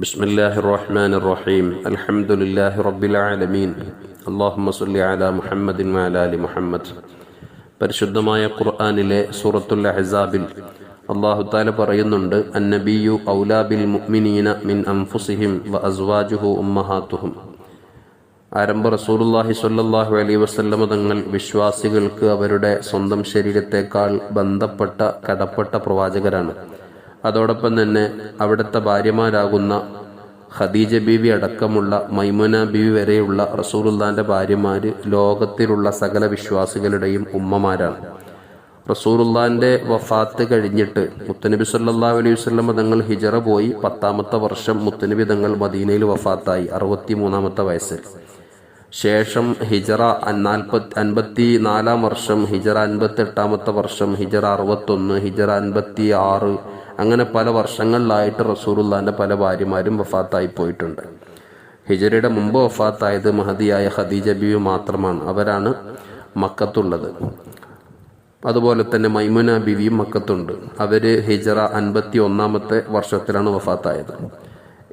ബിസ്മില്ലാഹിർ റഹ്മാനിർ റഹീം. അൽഹംദുലില്ലാഹി റബ്ബിൽ ആലമീൻ. അല്ലാഹുമ്മ സ്വല്ലി അലാ മുഹമ്മദിൻ വഅലാ ആലി മുഹമ്മദ്. പരിശുദ്ധമായ ഖുർആനിലെ സൂറത്തുൽ അഹ്സാബിൽ അല്ലാഹു തആല പറയുന്നുണ്ട്, അന്നബിയ്യു ഔലാ ബിൽ മുഅ്മിനീന മിൻ അൻഫുസിഹിം വഅസ്വാജുഹു ഉമ്മഹാത്തുഹും. ആരംഭ റസൂലുള്ളാഹി സ്വല്ലല്ലാഹു അലൈഹി വസല്ലമ തങ്ങൾ വിശ്വാസികൾക്ക് അവരുടെ സ്വന്തം ശരീരത്തെക്കാൾ ബന്ധപ്പെട്ട കടപ്പെട്ട പ്രവാചകരാണ്. അതോടൊപ്പം തന്നെ അവിടുത്തെ ഭാര്യമാരാകുന്ന ഖദീജ ബീവി അടക്കമുള്ള മൈമുന ബീവി വരെയുള്ള റസൂലുള്ളാന്റെ ഭാര്യമാര് ലോകത്തിലുള്ള സകല വിശ്വാസികളുടെയും ഉമ്മമാരാണ്. റസൂലുള്ളാന്റെ വഫാത്ത് കഴിഞ്ഞിട്ട് മുത്തനബി സല്ലല്ലാഹു അലൈഹി വസല്ലം തങ്ങൾ ഹിജറ പോയി 10ാമത്തെ വർഷം മുത്തനബി തങ്ങൾ മദീനയിൽ വഫാത്തായി 63ാമത്തെ വയസ്സിൽ. ശേഷം ഹിജറ 54-ാം വർഷം, ഹിജറ 58ാമത്തെ വർഷം, ഹിജറ 61, ഹിജറ 56, അങ്ങനെ പല വർഷങ്ങളിലായിട്ട് റസൂലുള്ളാന്റെ പല ഭാര്യമാരും വഫാത്തായി പോയിട്ടുണ്ട്. ഹിജറയുടെ മുമ്പ് വഫാത്തായത് മഹദിയായ ഖദീജ ബീവി മാത്രമാണ്. അവരാണ് മക്കത്തുള്ളത്. അതുപോലെ തന്നെ മൈമുന ബീവിയും മക്കത്തുണ്ട്. അവര് ഹിജറ 51ാമത്തെ വർഷത്തിലാണ് വഫാത്തായത്.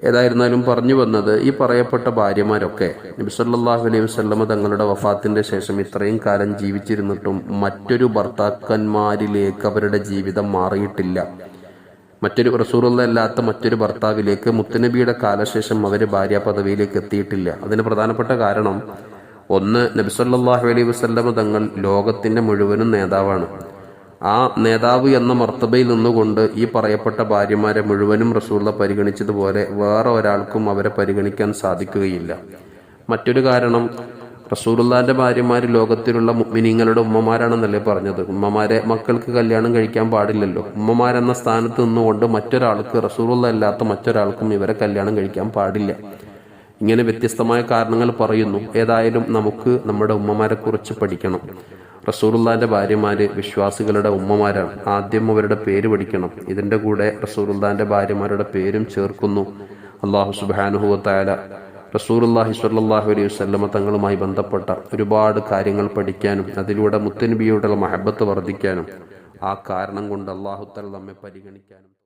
ഏതായിരുന്നാലും പറഞ്ഞു വന്നത്, ഈ പറയപ്പെട്ട ഭാര്യമാരൊക്കെ നബി സല്ലല്ലാഹു അലൈഹി വസല്ലമ തങ്ങളുടെ വഫാത്തിന്റെ ശേഷം ഇത്രയും കാലം ജീവിച്ചിരുന്നിട്ടും മറ്റൊരു ഭർത്താക്കന്മാരിലേക്ക് അവരുടെ ജീവിതം മാറിയിട്ടില്ല. മറ്റൊരു റസൂലുള്ള അല്ലാത്ത മറ്റൊരു ഭർത്താവിലേക്ക് മുത്തനബിയുടെ കാലശേഷം അവർ ഭാര്യ പദവിയിലേക്ക് എത്തിയിട്ടില്ല. അതിന് പ്രധാനപ്പെട്ട കാരണം, ഒന്ന്, നബി സല്ലല്ലാഹു അലൈഹി വസല്ലമ തങ്ങൾ ലോകത്തിന്റെ മുഴുവനും നേതാവാണ്. ആ നേതാവ് എന്ന മർത്തബയിൽ നിന്നുകൊണ്ട് ഈ പറയപ്പെട്ട ഭാര്യമാരെ മുഴുവനും റസൂലുള്ള പരിഗണിച്ചതുപോലെ വേറെ ഒരാൾക്കും അവരെ പരിഗണിക്കാൻ സാധിക്കുകയില്ല. മറ്റൊരു കാരണം, റസൂലുള്ളാന്റെ ഭാര്യമാര് ലോകത്തിലുള്ള മുഅ്മിനീങ്ങളുടെ ഉമ്മമാരാണെന്നല്ലേ പറഞ്ഞത്. ഉമ്മമാരെ മക്കൾക്ക് കല്യാണം കഴിക്കാൻ പാടില്ലല്ലോ. ഉമ്മമാരെന്ന സ്ഥാനത്ത് നിന്നുകൊണ്ട് മറ്റൊരാൾക്ക്, റസൂലുള്ള അല്ലാത്ത മറ്റൊരാൾക്കും ഇവരെ കല്യാണം കഴിക്കാൻ പാടില്ല. ഇങ്ങനെ വ്യത്യസ്തമായ കാരണങ്ങൾ പറയുന്നു. ഏതായാലും നമുക്ക് നമ്മുടെ ഉമ്മമാരെ കുറിച്ച് പഠിക്കണം. റസൂലുള്ളാന്റെ ഭാര്യമാര് വിശ്വാസികളുടെ ഉമ്മമാരാണ്. ആദ്യം അവരുടെ പേര് പഠിക്കണം. ഇതിന്റെ കൂടെ റസൂലുള്ളാന്റെ ഭാര്യമാരുടെ പേരും ചേർക്കുന്നു. അല്ലാഹു സുബ്ഹാനഹു വ തആല റസൂലുള്ളാഹി സ്വല്ലല്ലാഹു അലൈഹി വസല്ലമ തങ്ങളുമായി ബന്ധപ്പെട്ട ഒരുപാട് കാര്യങ്ങൾ പഠിക്കാനും അതിലൂടെ മുത്തനബിയോടുള്ള മഹബത്ത് വർദ്ധിക്കാനും ആ കാരണം കൊണ്ട് അല്ലാഹു തആല നമ്മെ പരിഗണിക്കാനും